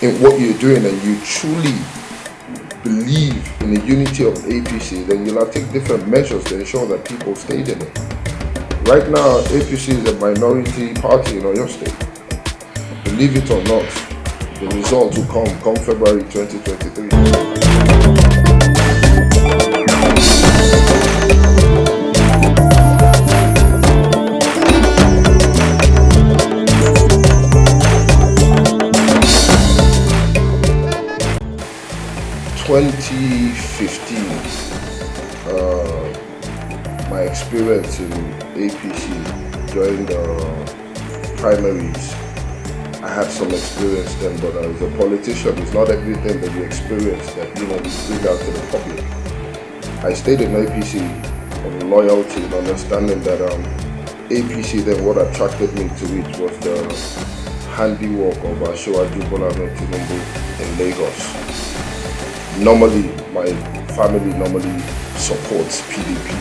in what you're doing and you truly believe in the unity of APC, then you'll have to take different measures to ensure that people stayed in it. Right now, APC is a minority party in Oyo State. Believe it or not, the result will come February 2023. 2015, my experience in APC during the primaries, I had some experience then, but as a politician, it's not everything that you experience that you bring out to the public. I stayed in APC on loyalty and understanding that APC, then what attracted me to it was the handiwork of Asiwaju Bola Tinubu in Lagos. Normally, my family supports PDP,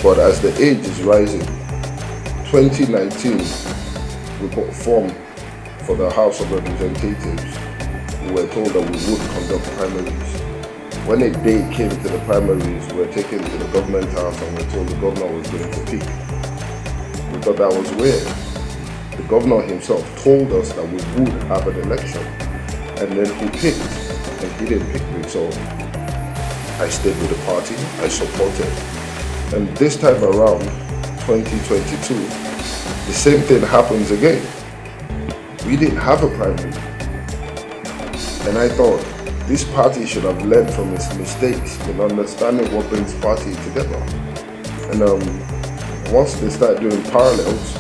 but as the age is rising, 2019, we got formed for the House of Representatives. We were told that we would conduct primaries. When a day came to the primaries, we were taken to the government house and we were told the governor was going to pick. We thought that was weird. The governor himself told us that we would have an election, and then he picked. And he didn't pick me, so I stayed with the party, I supported. And this time around, 2022, the same thing happens again. We didn't have a primary. And I thought, this party should have learned from its mistakes in understanding what brings party together. And once they started doing parallels,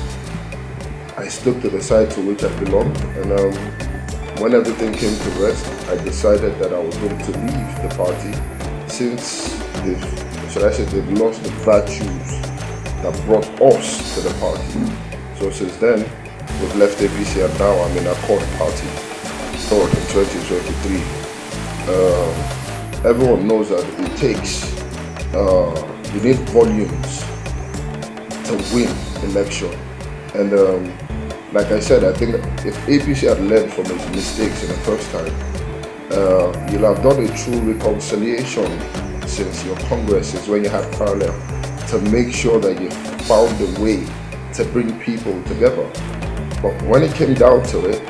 I stood to the side to which I belonged. And when everything came to rest, I decided that I was going to leave the party since they've lost the virtues that brought us to the party. So since then, we've left APC and now I'm in a Accord party. So in 2023, everyone knows that it takes, you need volumes to win election. And like I said, I think if APC had learned from its mistakes in the first time, you'll have done a true reconciliation since your congresses when you had parallel to make sure that you found a way to bring people together. But when it came down to it,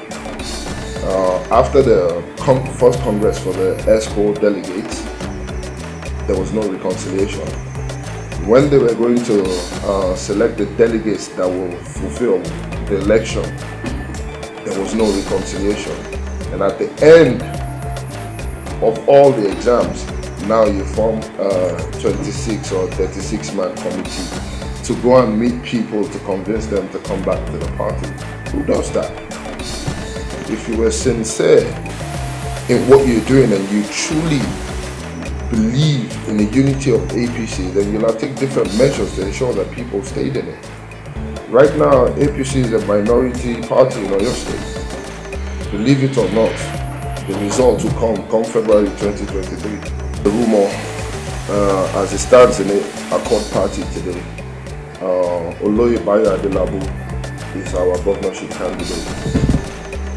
after the first congress for the ESCO delegates, there was no reconciliation. When they were going to select the delegates that will fulfill the election, there was no reconciliation. And at the end of all the exams, now you form a 26 or 36-man committee to go and meet people to convince them to come back to the party. Who does that? If you were sincere in what you're doing and you truly believe in the unity of APC, then you'll have to take different measures to ensure that people stayed in it. Right now, APC is a minority party in Oyo State. Believe it or not, the result will come February 2023. The rumor, as it stands in the Accord party today, Oyo is our governorship candidate.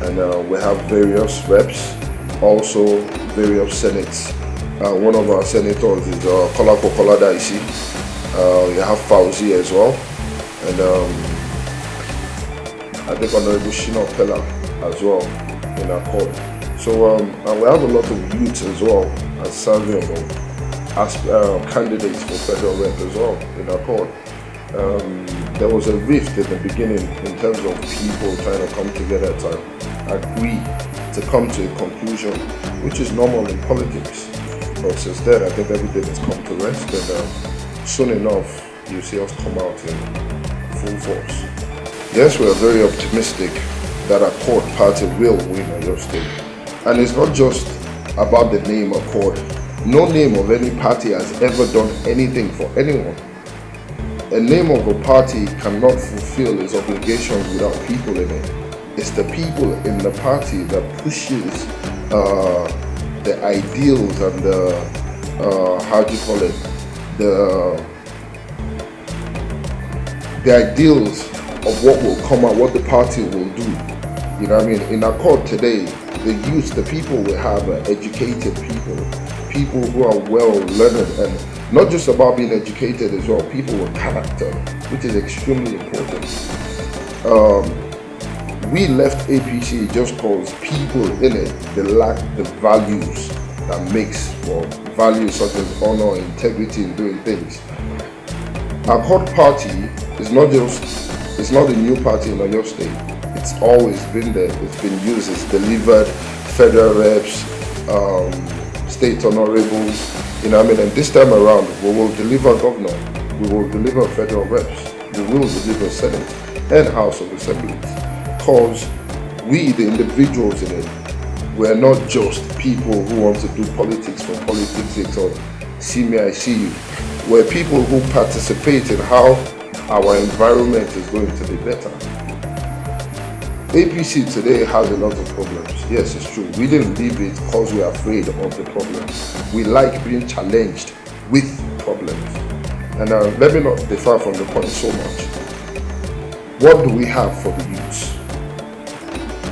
And we have various reps, also various senates. One of our senators is Kola-Daisy. We have Fauzi as well. And I think Honorable Shino Pella as well in Accord. So and we have a lot of youths as well as serving as candidates for federal rep as well in Accord. There was a rift in the beginning in terms of people trying to come together to agree to come to a conclusion, which is normal in politics. But since then, I think everything has come to rest, and soon enough, you see us come out in full force. Yes, we are very optimistic that Accord party will win Oyo State. And it's not just about the name Accord. No name of any party has ever done anything for anyone. A name of a party cannot fulfill its obligations without people in it. It's the people in the party that pushes the ideals and the, the ideals of what will come out, what the party will do. You know what I mean? In Accord today, the youth, the people we have are educated people who are well learned, and not just about being educated as well, people with character, which is extremely important. We left APC just because people in it, they lack the values that makes, well, values such as honor, integrity in doing things. Our court party is not a new party in Oyo State. It's always been there. It's been used. It's delivered federal reps, state honorables, you know what I mean? And this time around, we will deliver governor, we will deliver federal reps, we will deliver Senate and House of Assembly. Because we, the individuals in it, we're not just people who want to do politics for politics' sake or see me, I see you. We're people who participate in how our environment is going to be better. APC today has a lot of problems. Yes, it's true. We didn't leave it because we're afraid of the problems. We like being challenged with problems. And let me not differ from the point so much. What do we have for the youths?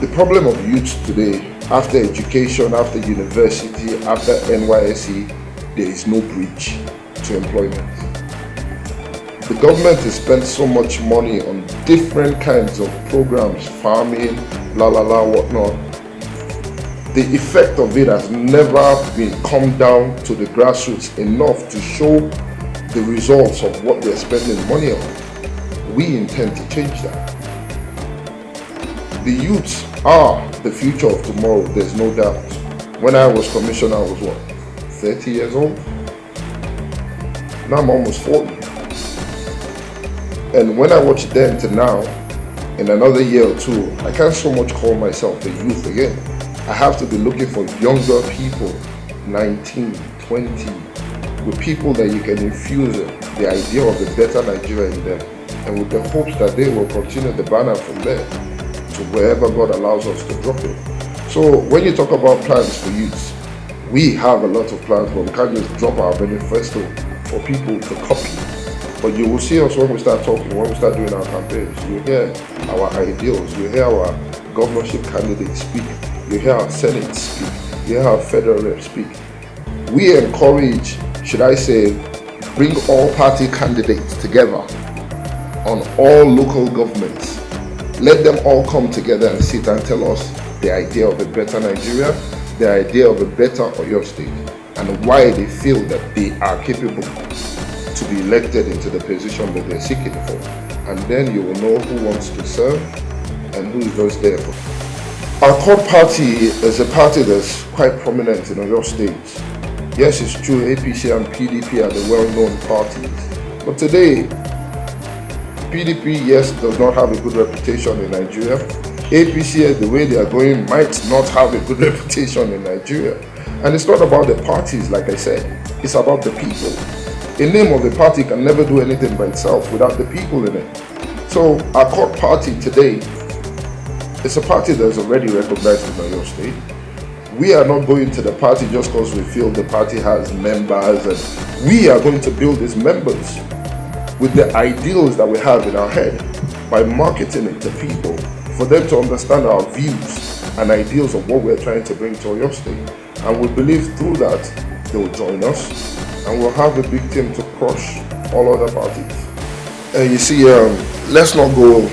The problem of youths today, after education, after university, after NYSC, there is no bridge to employment. The government has spent so much money on different kinds of programs, farming, whatnot. The effect of it has never been come down to the grassroots enough to show the results of what they're spending money on. We intend to change that. The youths are the future of tomorrow, there's no doubt. When I was commissioner, I was what, 30 years old? Now I'm almost 40. And when I watch then to now, in another year or two, I can't so much call myself a youth again. I have to be looking for younger people, 19, 20, with people that you can infuse the idea of a better Nigeria in them, and with the hopes that they will continue the banner from there to wherever God allows us to drop it. So when you talk about plans for youths, we have a lot of plans, but we can't just drop our manifesto for people to copy. But you will see us when we start talking, when we start doing our campaigns. You hear our ideals, you hear our governorship candidates speak, you hear our Senate speak, you hear our federal reps speak. We encourage, should I say, bring all party candidates together on all local governments. Let them all come together and sit and tell us the idea of a better Nigeria, the idea of a better Oyo State, and why they feel that they are capable to be elected into the position that they're seeking for. And then you will know who wants to serve and who is just there for. Our core party is a party that's quite prominent in Oyo State. Yes, it's true, APC and PDP are the well-known parties. But today, PDP, yes, does not have a good reputation in Nigeria. APC, the way they are going, might not have a good reputation in Nigeria. And it's not about the parties, like I said. It's about the people. A name of a party can never do anything by itself without the people in it. So our core party today is a party that is already recognized in Oyo State. We are not going to the party just because we feel the party has members, and we are going to build these members with the ideals that we have in our head by marketing it to people for them to understand our views and ideals of what we're trying to bring to Oyo State. And we believe through that they will join us, and we'll have a big team to crush all other parties. And you see, let's not go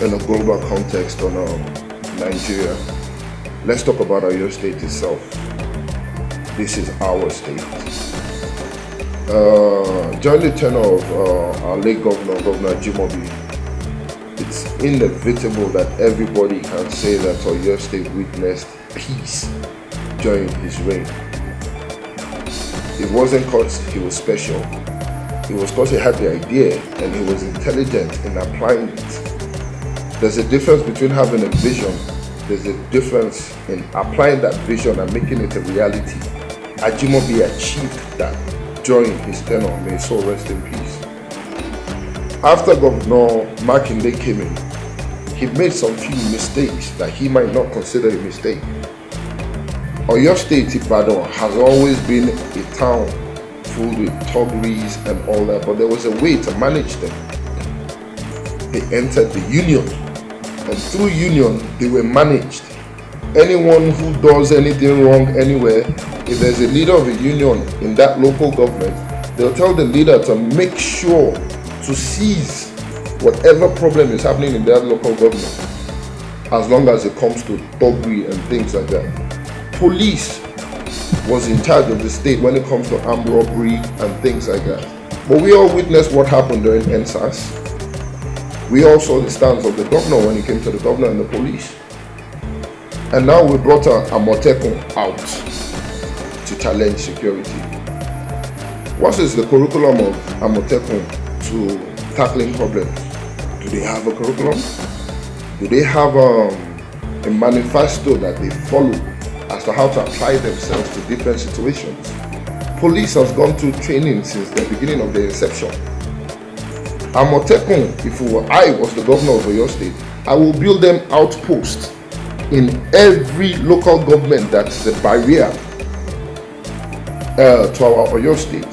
in a global context on Nigeria. Let's talk about Oyo State itself. This is our state. During the tenure of our late governor, Governor Ajimobi, it's inevitable that everybody can say that Oyo State witnessed peace during his reign. It wasn't because he was special. It was because he had the idea and he was intelligent in applying it. There's a difference between having a vision. There's a difference in applying that vision and making it a reality. Ajimobi achieved that during his tenure. May his soul rest in peace. After Governor Makinde came in, he made some few mistakes that he might not consider a mistake. Oyo State, Ibadan, has always been a town filled with thuggeries and all that, but there was a way to manage them. They entered the union, and through union, they were managed. anyone who does anything wrong anywhere, if there's a leader of a union in that local government, they'll tell the leader to make sure to seize whatever problem is happening in that local government, as long as it comes to thuggery and things like that. Police was in charge of the state when it comes to armed robbery and things like that. But we all witnessed what happened during NSAS. We all saw the stance of the governor when it came to the governor and the police. And now we brought Amotekun out to challenge security. What is the curriculum of Amotekun to tackling problems? Do they have a curriculum? Do they have a manifesto that they follow as to how to apply themselves to different situations? Police has gone through training since the beginning of their inception. Amotekun, if I was the governor of Oyo State, I will build them outposts in every local government that's the barrier to our Oyo State.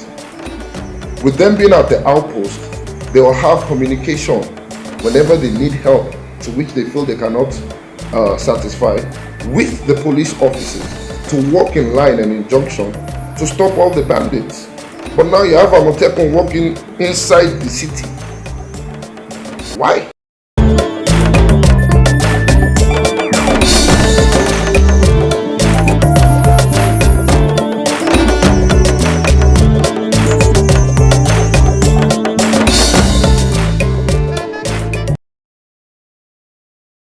With them being at the outpost, they will have communication whenever they need help to which they feel they cannot satisfy with the police officers to work in line and in junction to stop all the bandits. But now you have Amotekun working inside the city. Why?